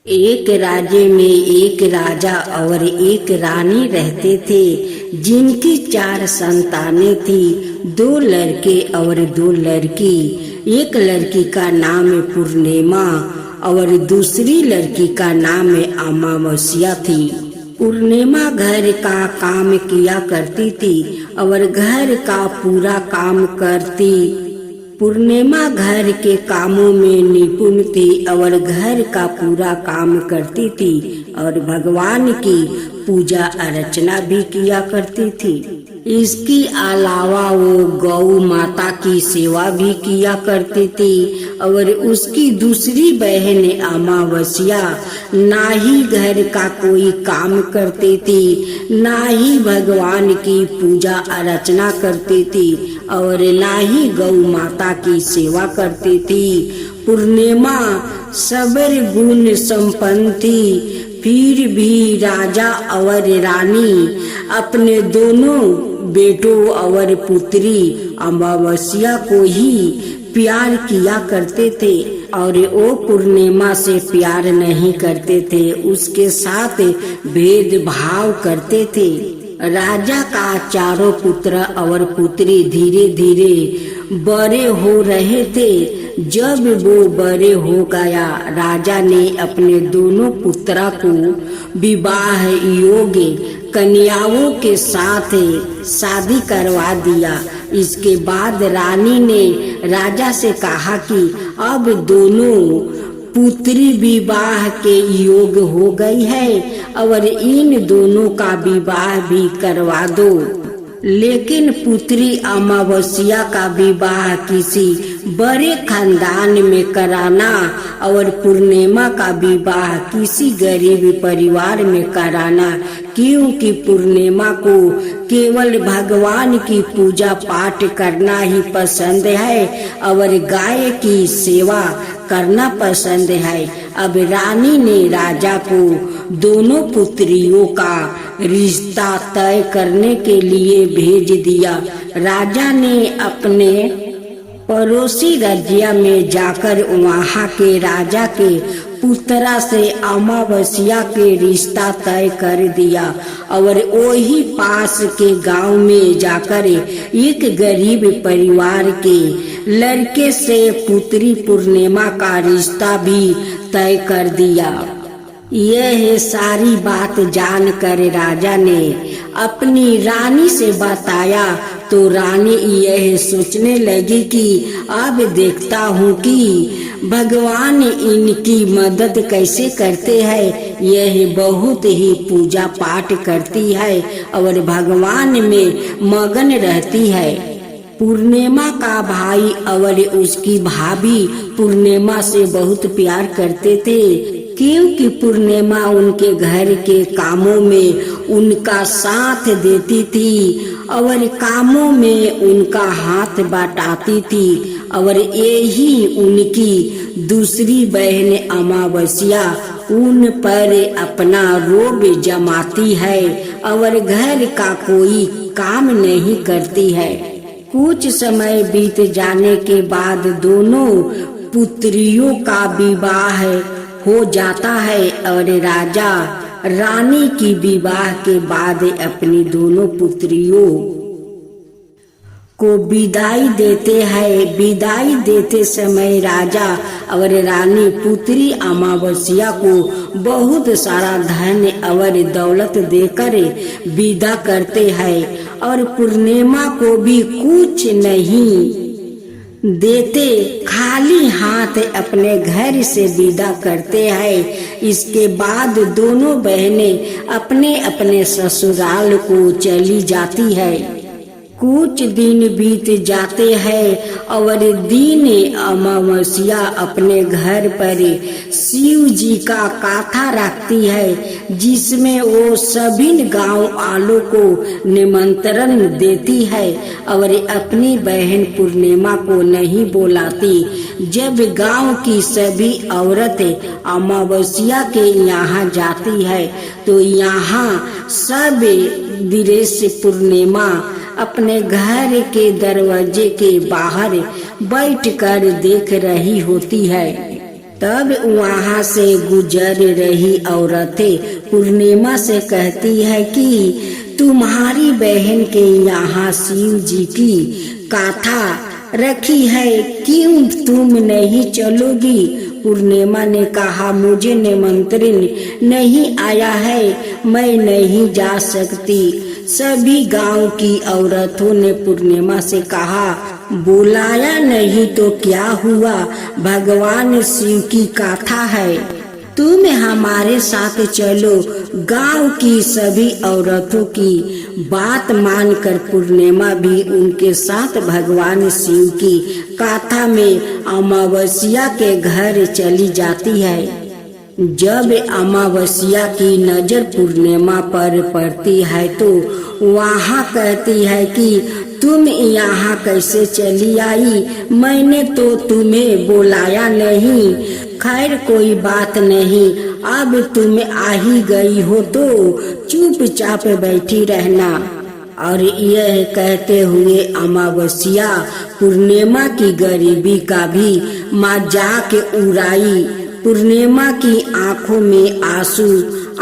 एक राज्य में एक राजा और एक रानी रहते थे, जिनकी 4 संतानें थी, 2 लड़के और 2 लड़की। एक लड़की का नाम पूर्णिमा और दूसरी लड़की का नाम अमावस्या थी। पूर्णिमा घर का काम किया करती थी और घर का पूरा काम करती। पूर्णिमा घर के कामों में निपुण थी और घर का पूरा काम करती थी और भगवान की पूजा अर्चना भी किया करती थी। इसके अलावा वो गौ माता की सेवा भी किया करती थी और उसकी दूसरी बहन अमावस्या ना ही घर का कोई काम करती थी, ना ही भगवान की पूजा अर्चना करती थी और ना ही गौ माता की सेवा करती थी। पूर्णिमा सबर गुण संपन्न थी, फिर भी राजा और रानी अपने दोनों बेटों और पुत्री अमावस्या को ही प्यार किया करते थे और वो पूर्णिमा से प्यार नहीं करते थे, उसके साथ भेदभाव करते थे। राजा का 4 पुत्र और पुत्री धीरे धीरे बड़े हो रहे थे। जब वो बड़े हो गया, राजा ने अपने दोनों पुत्रा को विवाह योग्य कन्याओं के साथ शादी करवा दिया। इसके बाद रानी ने राजा से कहा कि अब दोनों पुत्री विवाह के योग्य हो गई है और इन दोनों का विवाह भी करवा दो। लेकिन पुत्री अमावस्या का विवाह किसी बड़े खानदान में कराना और पूर्णिमा का विवाह किसी गरीब परिवार में कराना, क्योंकि पूर्णिमा को केवल भगवान की पूजा पाठ करना ही पसंद है और गाय की सेवा करना पसंद है। अब रानी ने राजा को दोनों पुत्रियों का रिश्ता तय करने के लिए भेज दिया। राजा ने अपने पड़ोसी राज्य में जाकर वहाँ के राजा के पुत्रा से अमावस्या के रिश्ता तय कर दिया और वही पास के गांव में जाकर एक गरीब परिवार के लड़के से पुत्री पूर्णिमा का रिश्ता भी तय कर दिया। यह सारी बात जानकर राजा ने अपनी रानी से बताया तो रानी यह सोचने लगी कि अब देखता हूँ कि भगवान इनकी मदद कैसे करते हैं। यह बहुत ही पूजा पाठ करती है और भगवान में मगन रहती है। पूर्णिमा का भाई और उसकी भाभी पूर्णिमा से बहुत प्यार करते थे, क्योंकि पूर्णिमा उनके घर के कामों में उनका साथ देती थी और कामों में उनका हाथ बटाती थी और यही उनकी दूसरी बहन अमावस्या उन पर अपना रोब जमाती है और घर का कोई काम नहीं करती है। कुछ समय बीत जाने के बाद दोनों पुत्रियों का विवाह हो जाता है और राजा रानी की विवाह के बाद अपनी दोनों पुत्रियों को विदाई देते हैं। विदाई देते समय राजा और रानी पुत्री अमावस्या को बहुत सारा धन और दौलत देकर विदा करते हैं और पूर्णिमा को भी कुछ नहीं देते, खाली हाथ अपने घर से विदा करते हैं। इसके बाद दोनों बहनें अपने अपने ससुराल को चली जाती है। कुछ दिन बीत जाते हैं और दिन अमावस्या अपने घर पर शिव जी का कथा रखती है, जिसमें वो सभी गांव वालों को निमंत्रण देती है और अपनी बहन पूर्णिमा को नहीं बुलाती। जब गांव की सभी औरतें अमावस्या के यहाँ जाती है तो यहाँ सब दृश्य पूर्णिमा अपने घर के दरवाजे के बाहर बैठकर देख रही होती है। तब वहाँ से गुजर रही औरतें पूर्णिमा से कहती है कि तुम्हारी बहन के यहाँ शिव जी की गाथा रखी है, क्यों तुम नहीं चलोगी? पूर्णिमा ने कहा, मुझे निमंत्रण नहीं आया है, मैं नहीं जा सकती। सभी गांव की औरतों ने पूर्णिमा से कहा, बुलाया नहीं तो क्या हुआ, भगवान शिव की गाथा है, तुम हमारे साथ चलो। गांव की सभी औरतों की बात मानकर पूर्णिमा भी उनके साथ भगवान शिव की गाथा में अमावस्या के घर चली जाती है। जब अमावस्या की नजर पूर्णिमा पर पड़ती है तो वहाँ कहती है कि तुम यहाँ कैसे चली आई, मैंने तो तुम्हें बुलाया नहीं। खैर कोई बात नहीं, अब तुम आ ही गई हो तो चुपचाप बैठी रहना। और यह कहते हुए अमावस्या पूर्णिमा की गरीबी का भी मजाक उड़ाई। पूर्णिमा की आंखों में आंसू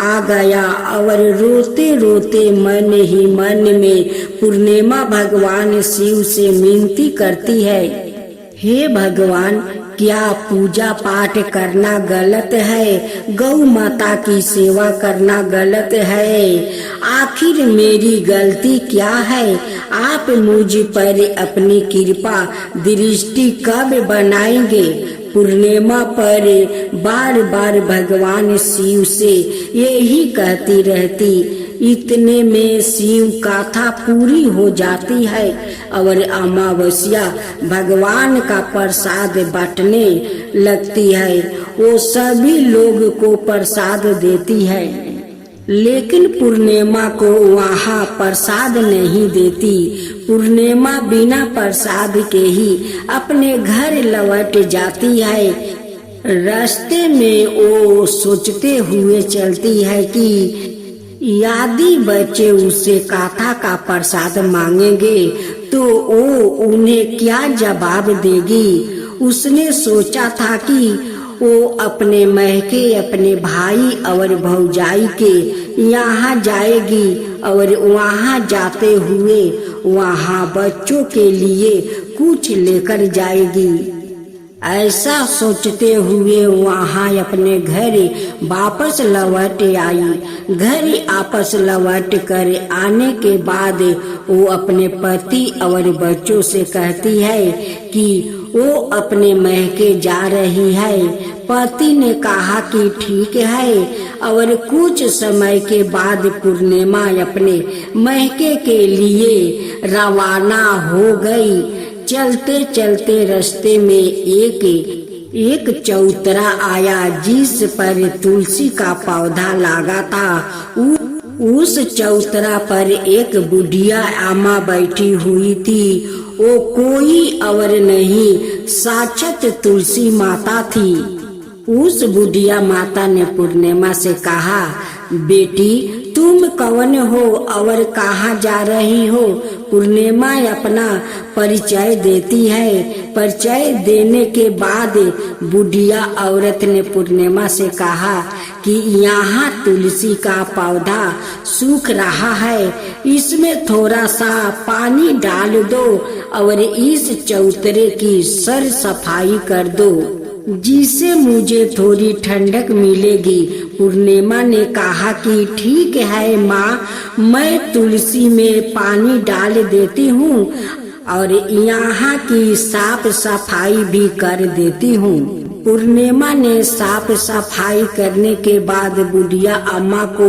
आ गया और रोते रोते मन ही मन में पूर्णिमा भगवान शिव से विनती करती है, हे भगवान, क्या पूजा पाठ करना गलत है? गौ माता की सेवा करना गलत है? आखिर मेरी गलती क्या है? आप मुझ पर अपनी कृपा दृष्टि कब बनाएंगे? पूर्णिमा पर बार बार भगवान शिव से यही कहती रहती। इतने में शिव गाथा पूरी हो जाती है और अमावस्या भगवान का प्रसाद बांटने लगती है। वो सभी लोग को प्रसाद देती है, लेकिन पूर्णिमा को वहाँ प्रसाद नहीं देती। पूर्णिमा बिना प्रसाद के ही अपने घर लौट जाती है। रास्ते में वो सोचते हुए चलती है कि यदि बच्चे उससे गाथा का प्रसाद मांगेंगे तो वो उन्हें क्या जवाब देगी। उसने सोचा था कि वो अपने महके अपने भाई और भौजाई के यहाँ जाएगी और वहाँ जाते हुए वहाँ बच्चों के लिए कुछ लेकर जाएगी। ऐसा सोचते हुए वहाँ अपने घर वापस लौट आई। घर वापस लौट कर आने के बाद वो अपने पति और बच्चों से कहती है कि वो अपने महके जा रही है। पति ने कहा कि ठीक है और कुछ समय के बाद पूर्णिमा अपने महके के लिए रवाना हो गई। चलते चलते रास्ते में एक चौतरा आया जिस पर तुलसी का पौधा लगा था। उस चौतरा पर एक बुढ़िया अम्मा बैठी हुई थी। वो कोई और नहीं, साक्षात तुलसी माता थी। उस बुढ़िया माता ने पूर्णिमा से कहा, बेटी तुम कौन हो और कहाँ जा रही हो? पूर्णिमा अपना परिचय देती है। परिचय देने के बाद बुढ़िया औरत ने पूर्णिमा से कहा कि यहाँ तुलसी का पौधा सूख रहा है, इसमें थोड़ा सा पानी डाल दो और इस चौतरे की सर सफाई कर दो, जिससे मुझे थोड़ी ठंडक मिलेगी। पूर्णिमा ने कहा कि ठीक है माँ, मैं तुलसी में पानी डाल देती हूँ और यहाँ की साफ सफाई भी कर देती हूँ। पूर्णिमा ने साफ सफाई करने के बाद बुढ़िया अम्मा को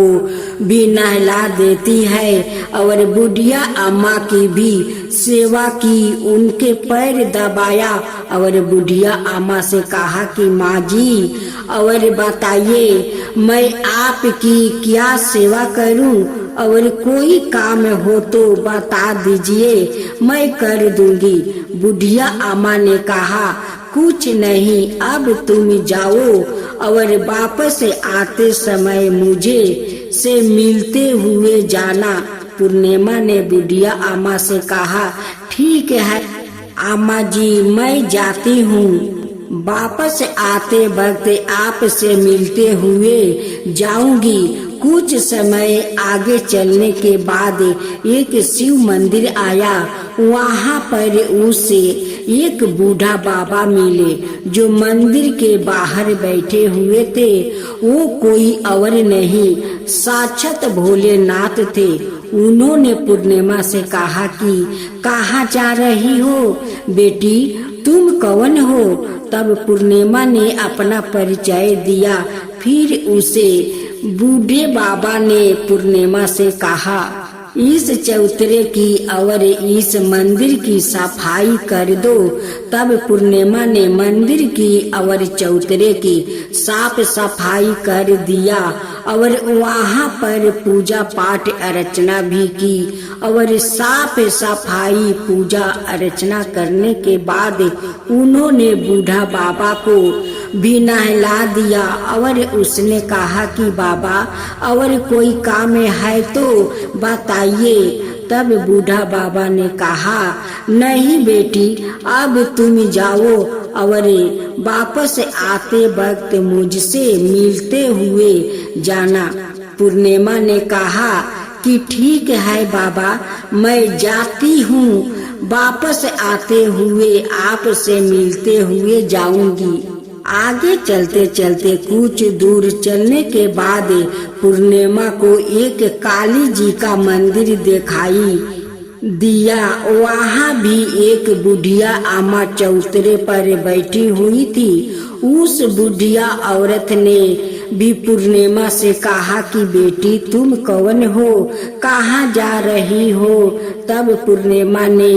भी नहला देती है और बुढ़िया अम्मा की भी सेवा की, उनके पैर दबाया और बुढ़िया अम्मा से कहा कि माँ जी और बताइए मैं आपकी क्या सेवा करूं और कोई काम हो तो बता दीजिए, मैं कर दूंगी। बुढ़िया अम्मा ने कहा कुछ नहीं, अब तुम जाओ और वापस आते समय मुझे से मिलते हुए जाना। पूर्णिमा ने बुढ़िया अम्मा से कहा ठीक है अम्मा जी, मैं जाती हूँ। वापस आते वक्त आपसे मिलते हुए जाऊंगी। कुछ समय आगे चलने के बाद एक शिव मंदिर आया। वहाँ पर उसे एक बूढ़ा बाबा मिले जो मंदिर के बाहर बैठे हुए थे। वो कोई और नहीं, साक्षात भोलेनाथ थे। उन्होंने पूर्णिमा से कहा कि कहाँ जा रही हो बेटी, तुम कौन हो? तब पूर्णिमा ने अपना परिचय दिया। फिर उसे बूढ़े बाबा ने पूर्णिमा से कहा, इस चौतरे की और इस मंदिर की सफाई कर दो। तब पूर्णिमा ने मंदिर की और चौतरे की साफ सफाई कर दिया और वहाँ पर पूजा पाठ अर्चना भी की। और साफ सफाई पूजा अर्चना करने के बाद उन्होंने बूढ़ा बाबा को भी नहला दिया और उसने कहा कि बाबा और कोई काम है तो बताइए। तब बूढ़ा बाबा ने कहा, नहीं बेटी, अब तुम जाओ और वापस आते वक्त मुझसे मिलते हुए जाना। पूर्णिमा ने कहा कि ठीक है बाबा, मैं जाती हूँ, वापस आते हुए आपसे मिलते हुए जाऊंगी। आगे चलते चलते कुछ दूर चलने के बाद पूर्णिमा को एक काली जी का मंदिर दिखाई दिया। वहाँ भी एक बुढ़िया अम्मा चौतरे पर बैठी हुई थी। उस बुढ़िया औरत ने भी पूर्णिमा से कहा कि बेटी, तुम कौन हो, कहाँ जा रही हो? तब पूर्णिमा ने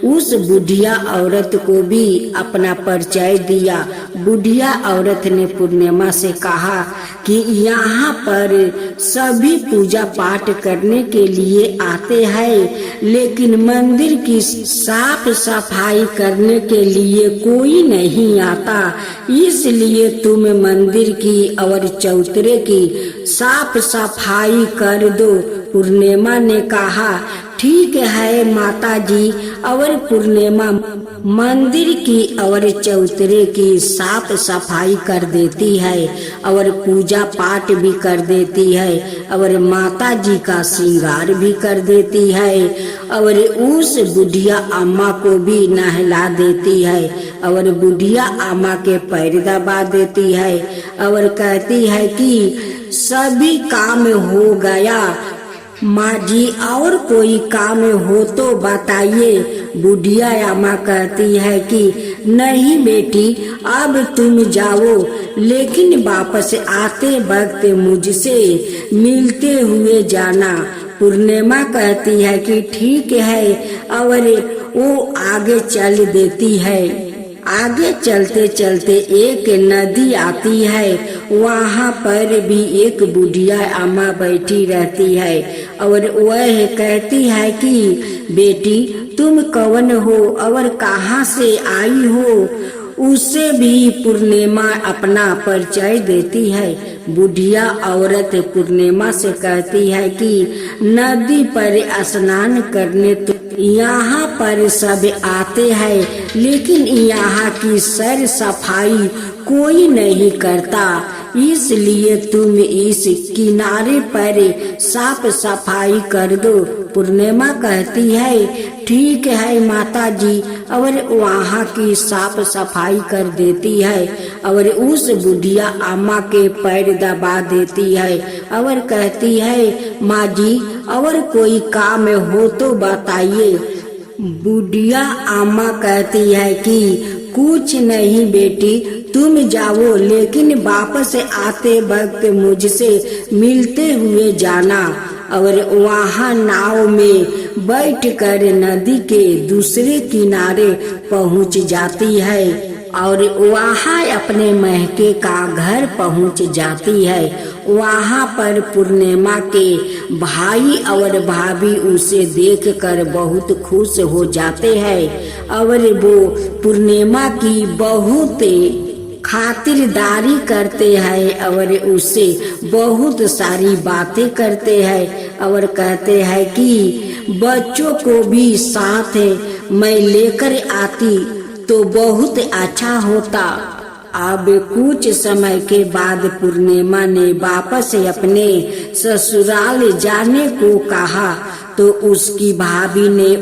उस बुढ़िया औरत को भी अपना परिचय दिया। बुढ़िया औरत ने पूर्णिमा से कहा कि यहाँ पर सभी पूजा पाठ करने के लिए आते हैं, लेकिन मंदिर की साफ सफाई करने के लिए कोई नहीं आता, इसलिए तुम मंदिर की और चौतरे की साफ सफाई कर दो। पूर्णिमा ने कहा, ठीक है माता जी। और पूर्णिमा मंदिर की और चौतरे की साफ सफाई कर देती है और पूजा पाठ भी कर देती है और माता जी का श्रृंगार भी कर देती है और उस बुढ़िया अम्मा को भी नहला देती है और बुढ़िया अम्मा के पैर दबा देती है और कहती है कि सभी काम हो गया माँ जी, और कोई काम हो तो बताइए। बुढ़िया अम्मा कहती है कि नहीं बेटी, अब तुम जाओ, लेकिन वापस आते वक्त मुझसे मिलते हुए जाना। पूर्णिमा कहती है कि ठीक है और वो आगे चल देती है। आगे चलते चलते एक नदी आती है। वहाँ पर भी एक बुढ़िया अम्मा बैठी रहती है और वह कहती है कि बेटी, तुम कौन हो और कहाँ से आई हो? उससे भी पूर्णिमा अपना परिचय देती है। बुढ़िया औरत पूर्णिमा से कहती है कि नदी पर स्नान करने तो यहाँ पर सब आते हैं, लेकिन यहाँ की सैर सफाई कोई नहीं करता, इसलिए तुम इस किनारे पर साफ सफाई कर दो। पूर्णिमा कहती है ठीक है माता जी, और वहाँ की साफ सफाई कर देती है और उस बुढ़िया अम्मा के पैर दबा देती है और कहती है माँ जी, और कोई काम हो तो बताइए। बुढ़िया अम्मा कहती है कि कुछ नहीं बेटी, तुम जाओ, लेकिन वापस आते वक्त मुझसे मिलते हुए जाना। और वहाँ नाव में बैठकर नदी के दूसरे किनारे पहुँच जाती है और वहाँ अपने महके का घर पहुँच जाती है। वहाँ पर पूर्णिमा के भाई और भाभी उसे देखकर बहुत खुश हो जाते हैं और वो पूर्णिमा की बहुत खातिरदारी करते हैं और उससे बहुत सारी बातें करते हैं और कहते हैं कि बच्चों को भी साथ मैं लेकर आती तो बहुत अच्छा होता। अब कुछ समय के बाद पूर्णिमा ने वापस अपने ससुराल जाने को कहा तो उसकी भाभी ने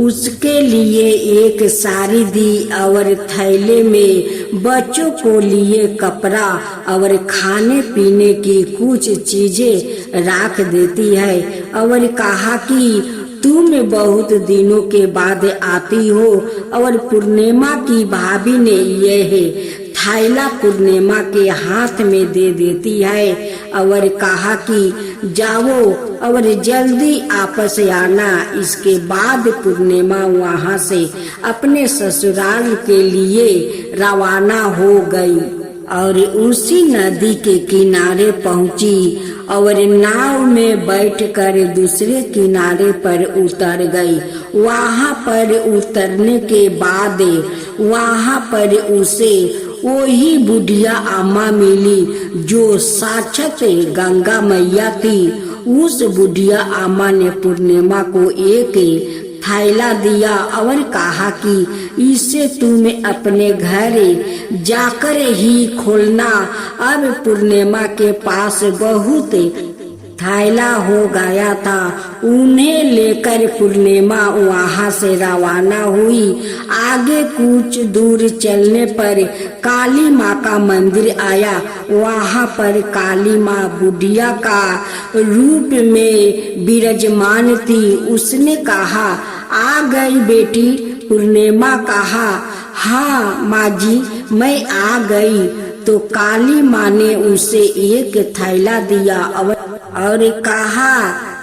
उसके लिए एक साड़ी दी और थैले में बच्चों को लिए कपड़ा और खाने पीने की कुछ चीजें रख देती है और कहा कि तुम बहुत दिनों के बाद आती हो। और पूर्णिमा की भाभी ने यह थैला पूर्णिमा के हाथ में दे देती है और कहा कि जाओ और जल्दी वापस आना। इसके बाद पूर्णिमा वहां से अपने ससुराल के लिए रवाना हो गई और उसी नदी के किनारे पहुंची और नाव में बैठकर दूसरे किनारे पर उतर गई। वहां पर उतरने के बाद वहां पर उसे वही बुढ़िया अम्मा मिली जो साक्षात गंगा मैया थी। उस बुढ़िया अम्मा ने पूर्णिमा को एक थैला दिया और कहा कि इसे तुम अपने घर जाकर ही खोलना। अब पूर्णिमा के पास बहुत थैला हो गया था। उन्हें लेकर पूर्णिमा वहां से रवाना हुई। आगे कुछ दूर चलने पर काली माँ का मंदिर आया। वहां पर काली माँ बुढ़िया का रूप में विराजमान थी। उसने कहा, आ गई बेटी। पूर्णिमा कहा, हाँ माँ जी मैं आ गई। तो काली माँ ने उसे एक थैला दिया और कहा,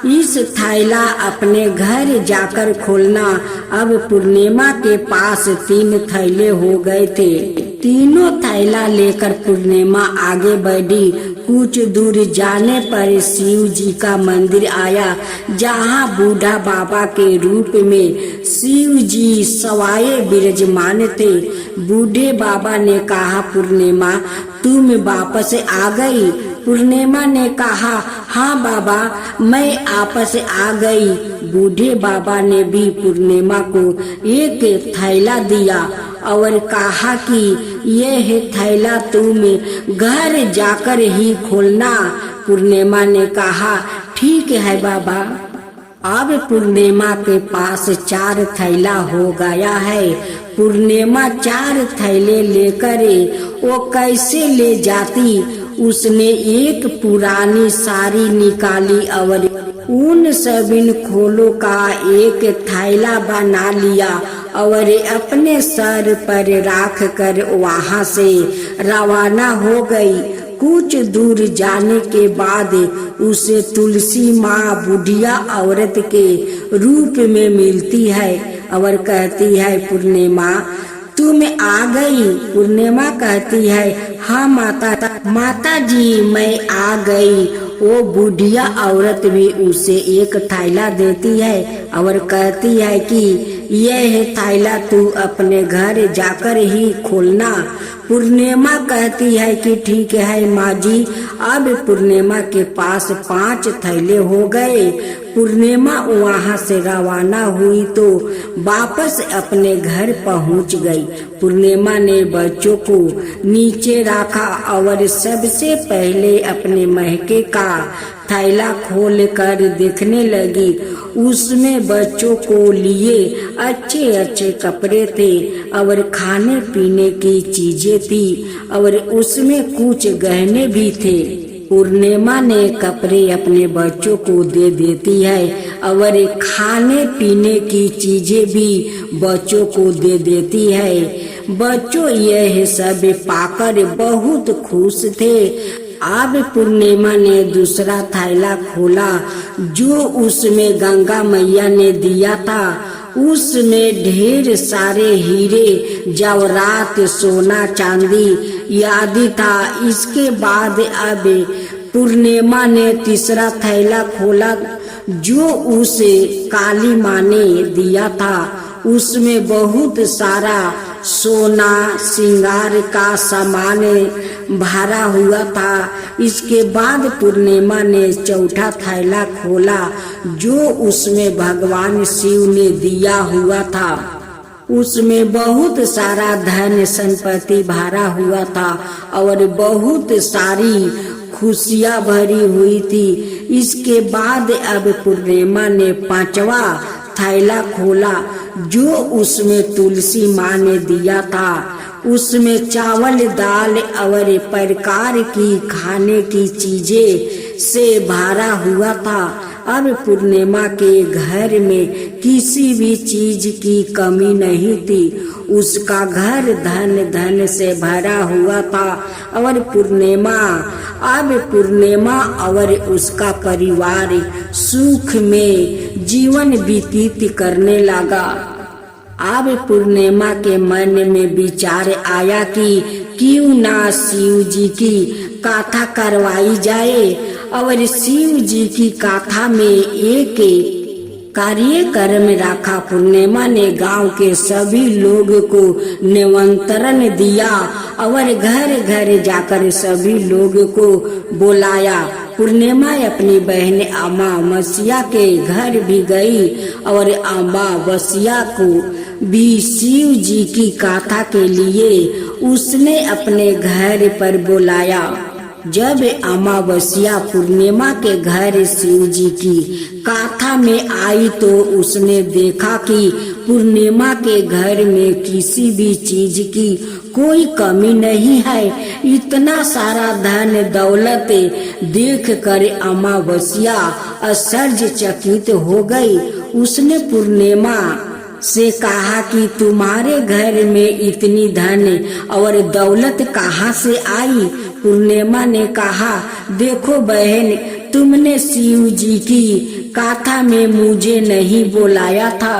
इस थैला अपने घर जाकर खोलना। अब पूर्णिमा के पास 3 थैले हो गए थे। तीनों थैला लेकर पूर्णिमा आगे बढ़ी। कुछ दूर जाने पर शिव जी का मंदिर आया जहाँ बूढ़ा बाबा के रूप में शिव जी सवाए विराजमान थे। बूढ़े बाबा ने कहा, पूर्णिमा तुम वापस आ गई। पूर्णिमा ने कहा, हाँ बाबा मैं वापस आ गई। बूढ़े बाबा ने भी पूर्णिमा को एक थैला दिया और कहा कि यह थैला तुम घर जाकर ही खोलना। पूर्णिमा ने कहा, ठीक है बाबा। अब पूर्णिमा के पास 4 थैला हो गया है। पूर्णिमा 4 थैले लेकर वो कैसे ले जाती। उसने एक पुरानी साड़ी निकाली और उन सभी खोलों का एक थैला बना लिया और अपने सर पर रख कर वहां से रवाना हो गई। कुछ दूर जाने के बाद उसे तुलसी माँ बुढ़िया औरत के रूप में मिलती है और कहती है, पूर्णिमा तुम आ गई। पूर्णिमा कहती है, हाँ माता जी मैं आ गई। वो बुढ़िया औरत भी उसे एक थैला देती है और कहती है कि यह थैला तू अपने घर जाकर ही खोलना। पूर्णिमा कहती है कि ठीक है माँ जी। अब पूर्णिमा के पास 5 थैले हो गए। पूर्णिमा वहां से रवाना हुई तो वापस अपने घर पहुंच गई। पूर्णिमा ने बच्चों को नीचे रखा और सबसे पहले अपने महके का थैला खोल कर देखने लगी। उसमें बच्चों को लिए अच्छे अच्छे कपड़े थे और खाने पीने की चीजें थी और उसमें कुछ गहने भी थे। पूर्णिमा ने कपड़े अपने बच्चों को दे देती है और खाने पीने की चीजें भी बच्चों को दे देती है। बच्चों यह सब पाकर बहुत खुश थे। अब पूर्णिमा ने दूसरा थैला खोला जो उसमें गंगा मैया ने दिया था। उसमें ढेर सारे हीरे जवाहरात सोना चांदी आदि था। इसके बाद अब पूर्णिमा ने तीसरा थैला खोला जो उसे काली माँ ने दिया था। उसमें बहुत सारा सोना श्रृंगार का सामान भरा हुआ था। इसके बाद पूर्णिमा ने चौथा थैला खोला जो उसमें भगवान शिव ने दिया हुआ था। उसमें बहुत सारा धन संपत्ति भरा हुआ था और बहुत सारी खुशियां भरी हुई थी। इसके बाद अब पूर्णिमा ने 5वां थैला खोला जो उसमें तुलसी माँ ने दिया था। उसमें चावल दाल और प्रकार की खाने की चीजें से भरा हुआ था। अब पूर्णिमा के घर में किसी भी चीज की कमी नहीं थी। उसका घर धन से भरा हुआ था और पूर्णिमा और उसका परिवार सुख में जीवन व्यतीत करने लगा। अब पूर्णिमा के मन में विचार आया कि क्यों ना शिव जी की कथा करवाई जाए और शिव जी की कथा में एक कार्यक्रम रखा। पूर्णिमा ने गांव के सभी लोगों को निमंत्रण दिया और घर घर जाकर सभी लोगों को बुलाया। पूर्णिमा अपनी बहन अमावस्या के घर भी गई और अमावस्या को भी शिव जी की कथा के लिए उसने अपने घर पर बुलाया। जब अमावस्या पूर्णिमा के घर शिव जी की कथा में आई तो उसने देखा कि पूर्णिमा के घर में किसी भी चीज की कोई कमी नहीं है। इतना सारा धन दौलत देखकर अमावस्या आश्चर्यचकित हो गई। उसने पूर्णिमा से कहा कि तुम्हारे घर में इतनी धन और दौलत कहाँ से आई? पूर्णिमा ने कहा, देखो बहन, तुमने शिव जी की कथा में मुझे नहीं बुलाया था,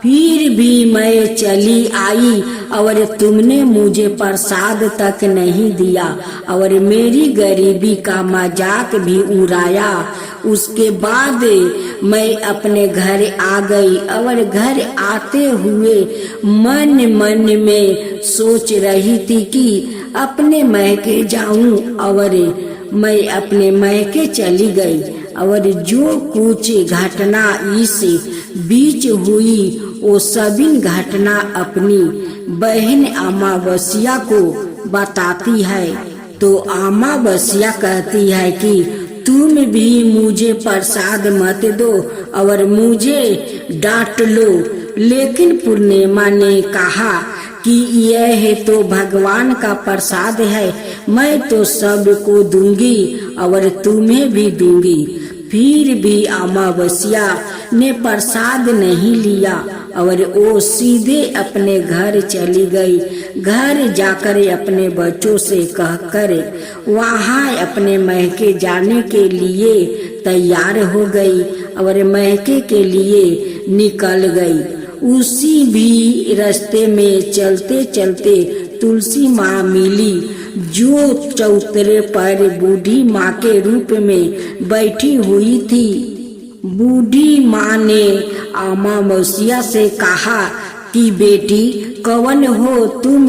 फिर भी मैं चली आई और तुमने मुझे प्रसाद तक नहीं दिया और मेरी गरीबी का मजाक भी उड़ाया। उसके बाद मैं अपने घर आ गई और घर आते हुए मन में सोच रही थी कि अपने मैके जाऊं और मैं अपने मैके चली गई और जो कुछ घटना इस बीच हुई वो सभी घटना अपनी बहन अमावस्या को बताती है। तो अमावस्या कहती है कि तुम भी मुझे प्रसाद मत दो और मुझे डांट लो। लेकिन पूर्णिमा ने कहा कि यह तो भगवान का प्रसाद है, मैं तो सबको दूंगी और तुम्हें भी दूंगी। फिर भी अमावस्या ने प्रसाद नहीं लिया और वो सीधे अपने घर चली गई। घर जाकर अपने बच्चों से कहकर वहाँ अपने मैके जाने के लिए तैयार हो गई और मैके के लिए निकल गई। उसी भी रास्ते में चलते चलते तुलसी माँ मिली जो चौतरे पर बूढ़ी माँ के रूप में बैठी हुई थी। बूढ़ी माँ ने अमावस्या से कहा कि बेटी, कौन हो तुम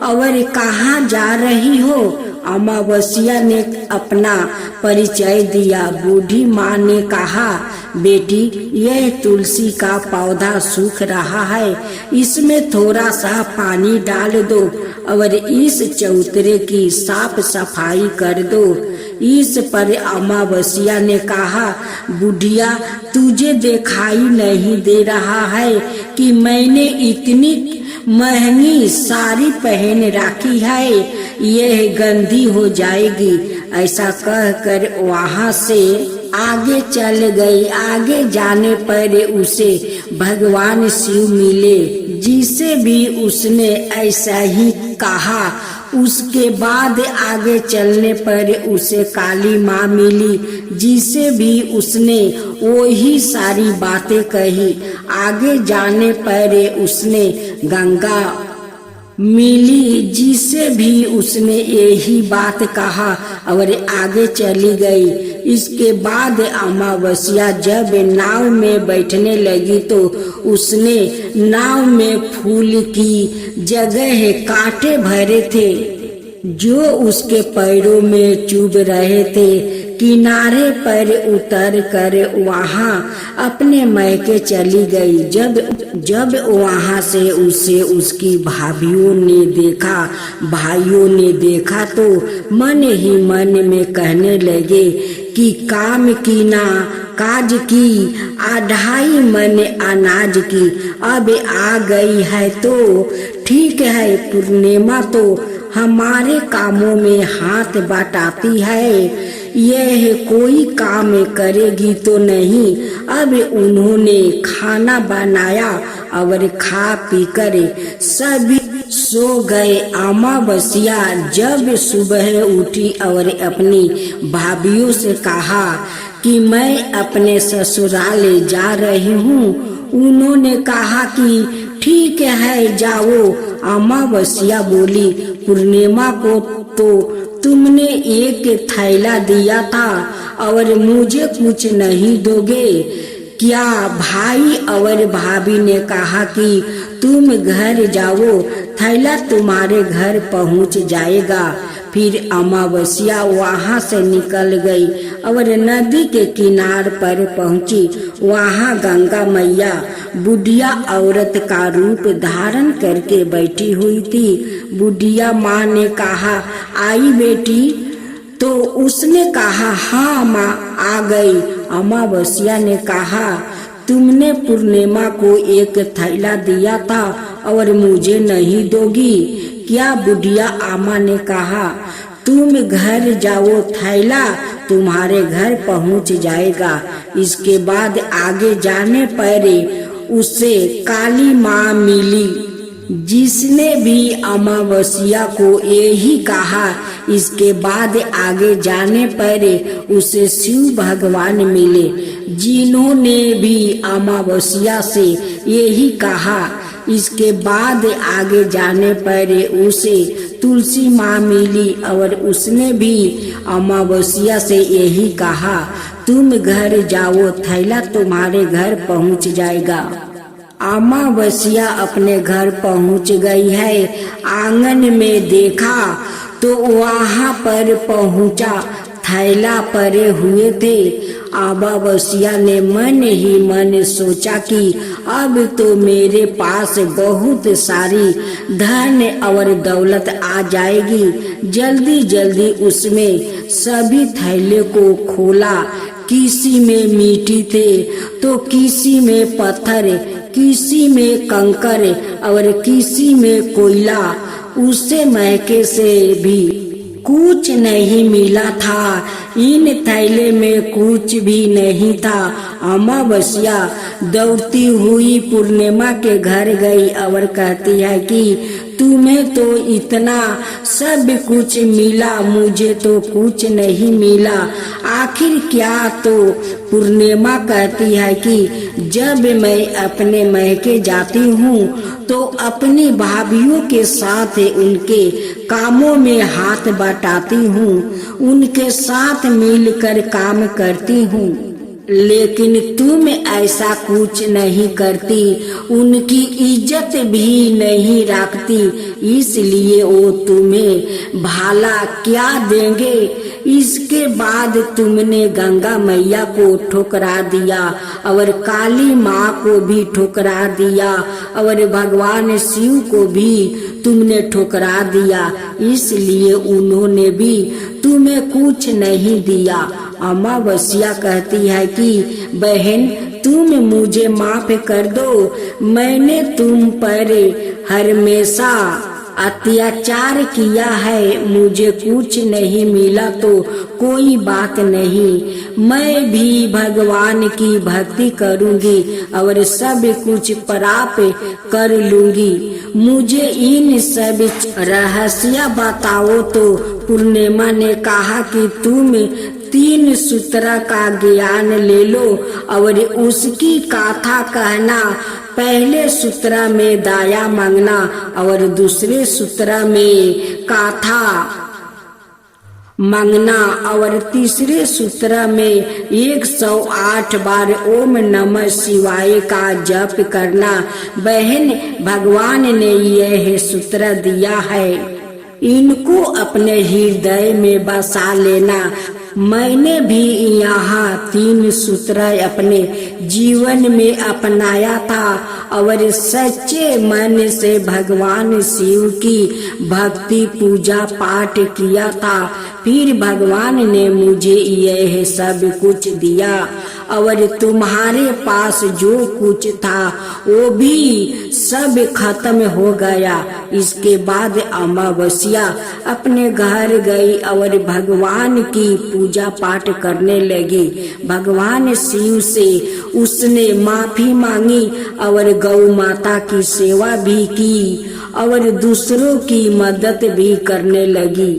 और कहाँ जा रही हो? अमावस्या ने अपना परिचय दिया। बूढ़ी माँ ने कहा, बेटी, यह तुलसी का पौधा सूख रहा है, इसमें थोड़ा सा पानी डाल दो और इस चौतरे की साफ सफाई कर दो। इस पर अमावस्या ने कहा, बुढ़िया, तुझे दिखाई नहीं दे रहा है कि मैंने इतनी महंगी साड़ी पहन रखी है, यह गंदी हो जाएगी। ऐसा कहकर वहाँ से आगे चल गई। आगे जाने पर उसे भगवान शिव मिले, जिसे भी उसने ऐसा ही कहा। उसके बाद आगे चलने पर उसे काली माँ मिली, जिसे भी उसने वही सारी बातें कही। आगे जाने पर उसने गंगा मिली, जिसे भी उसने यही बात कहा और आगे चली गई। इसके बाद अमावस्या जब नाव में बैठने लगी तो उसने नाव में फूल की जगह कांटे भरे थे जो उसके पैरों में चुभ रहे थे। किनारे पर उतर कर वहाँ अपने मैके चली गई। जब वहाँ से उसे उसकी भाइयों ने देखा तो मन ही मन में कहने लगे कि काम की ना काज की, 2.5 मन अनाज की अब आ गई है तो ठीक है। पूर्णिमा तो हमारे कामों में हाथ बटाती है, यह कोई काम करेगी तो नहीं। अब उन्होंने खाना बनाया और खा पी कर सभी सो गए। अमावस्या जब सुबह उठी और अपनी भाभियों से कहा कि मैं अपने ससुराल जा रही हूँ। उन्होंने कहा कि ठीक है जाओ। अमावस्या बोली, पूर्णिमा को तो तुमने एक थैला दिया था और मुझे कुछ नहीं दोगे क्या? भाई और भाभी ने कहा कि तुम घर जाओ, थैला तुम्हारे घर पहुंच जाएगा। फिर अमावस्या वहाँ से निकल गई और नदी के किनार पर पहुंची। वहाँ गंगा मैया बुढ़िया औरत का रूप धारण करके बैठी हुई थी। बुढ़िया माँ ने कहा, आई बेटी? तो उसने कहा, हाँ माँ आ गई। अमावस्या ने कहा, तुमने पूर्णिमा को एक थैला दिया था और मुझे नहीं दोगी क्या? बुढ़िया आमा ने कहा, तुम घर जाओ, थैला तुम्हारे घर पहुंच जाएगा। इसके बाद आगे जाने पर उसे काली माँ मिली, जिसने भी अमावस्या को यही कहा। इसके बाद आगे जाने पर उसे शिव भगवान मिले, जिन्होंने भी अमावस्या से यही कहा। इसके बाद आगे जाने पर उसे तुलसी माँ मिली और उसने भी अमावस्या से यही कहा, तुम घर जाओ, थैला तुम्हारे घर पहुंच जाएगा। अमावस्या अपने घर पहुंच गई है। आंगन में देखा तो वहाँ पर पहुंचा, थैला परे हुए थे। अमावस्या ने मन ही मन सोचा कि अब तो मेरे पास बहुत सारी धन और दौलत आ जाएगी। जल्दी जल्दी उसमें सभी थैले को खोला। किसी में मिट्टी थे तो किसी में पत्थर, किसी में कंकर और किसी में कोयला। उसे मैके से भी कुछ नहीं मिला था। इन थैले में कुछ भी नहीं था। अमावस्या दौड़ती हुई पूर्णिमा के घर गई और कहती है कि तुम्हें तो इतना सब कुछ मिला, मुझे तो कुछ नहीं मिला, आखिर क्या? तो पूर्णिमा कहती है कि जब मैं अपने मैके जाती हूँ तो अपनी भाभियों के साथ उनके कामों में हाथ बटाती हूँ, उनके साथ मिलकर काम करती हूँ। लेकिन तुम ऐसा कुछ नहीं करती, उनकी इज्जत भी नहीं रखती, इसलिए वो तुम्हें भला क्या देंगे। इसके बाद तुमने गंगा मैया को ठुकरा दिया और काली माँ को भी ठुकरा दिया और भगवान शिव को भी तुमने ठुकरा दिया, इसलिए उन्होंने भी तुम्हें कुछ नहीं दिया। अमावस्या कहती है कि बहन तुम मुझे माफ कर दो, मैंने तुम पर हमेशा अत्याचार किया है, मुझे कुछ नहीं मिला तो कोई बात नहीं, मैं भी भगवान की भक्ति करूंगी और सब कुछ प्राप्त कर लूंगी। मुझे इन सब रहस्य बताओ। तो पूर्णिमा ने कहा कि तुम 3 सूत्र का ज्ञान ले लो और उसकी गाथा कहना। पहले सूत्र में दया मांगना और दूसरे सूत्र में गाथा मांगना और तीसरे सूत्र में 108 बार ओम नमः शिवाय का जप करना। बहन भगवान ने यह सूत्र दिया है, इनको अपने हृदय में बसा लेना। मैंने भी यहाँ 3 सूत्र अपने जीवन में अपनाया था और सच्चे मन से भगवान शिव की भक्ति पूजा पाठ किया था। फिर भगवान ने मुझे यह सब कुछ दिया और तुम्हारे पास जो कुछ था वो भी सब खत्म हो गया। इसके बाद अमावस्या अपने घर गई और भगवान की पूजा पाठ करने लगी। भगवान शिव से उसने माफी मांगी और गौ माता की सेवा भी की और दूसरों की मदद भी करने लगी।